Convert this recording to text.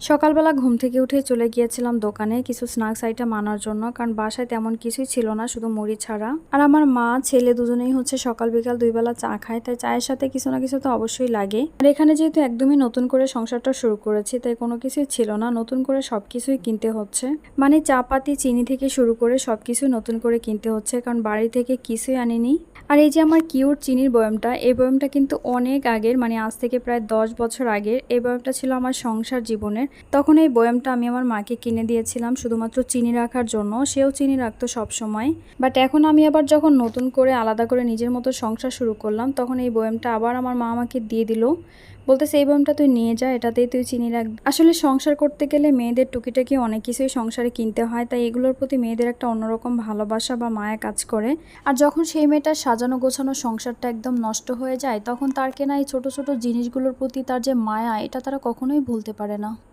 সকালবেলা ঘুম থেকে উঠে চলে গিয়েছিলাম দোকানে কিছু স্ন্যাক্স আইটেম আনার জন্য, কারণ বাসায় তেমন কিছুই ছিল না, শুধু মুড়ি ছাড়া। আর আমার মা ছেলে দুজনেই হচ্ছে সকাল বিকাল দুই বেলা চা খায়, তাই চায়ের সাথে কিছু না কিছু তো অবশ্যই লাগে। আর এখানে যেহেতু একদমই নতুন করে সংসারটা শুরু করেছি, তাই কোনো কিছুই ছিল না, নতুন করে সবকিছুই কিনতে হচ্ছে। মানে চা পাতি চিনি থেকে শুরু করে সবকিছু নতুন করে কিনতে হচ্ছে, কারণ বাড়ি থেকে কিছুই আনিনি। আর এই যে আমার কিউট চিনির বয়ামটা, এই বয়ামটা কিন্তু অনেক আগের, মানে আজ থেকে প্রায় 10 বছর আগের। এই বয়ামটা ছিল আমার সংসার জীবনের। তখন এই বয়ামটা আমি আমার মাকে কিনে দিয়েছিলাম শুধুমাত্র চিনি রাখার জন্য, সেও চিনি রাখতো সব সময়। বাট এখন আমি আবার যখন নতুন করে আলাদা করে নিজের মতো সংসার শুরু করলাম, তখন এই বয়ামটা আবার আমার মা আমাকে দিয়ে দিল, বলতেছে এই বয়ামটা তুই নিয়ে যা, এটাতেই তুই চিনি রাখ। আসলে সংসার করতে গেলে মেয়েদের টুকিটাকি অনেক কিছুই সংসারে কিনতে হয়, তাই এগুলোর প্রতি মেয়েদের একটা অন্যরকম ভালোবাসা বা মায়া কাজ করে। আর যখন সেই মেয়েটার সাজানো গোছানো সংসারটা একদম নষ্ট হয়ে যায়, তখন তার কেনা এই ছোট ছোট জিনিসগুলোর প্রতি তার যে মায়া, এটা তারা কখনোই ভুলতে পারে না।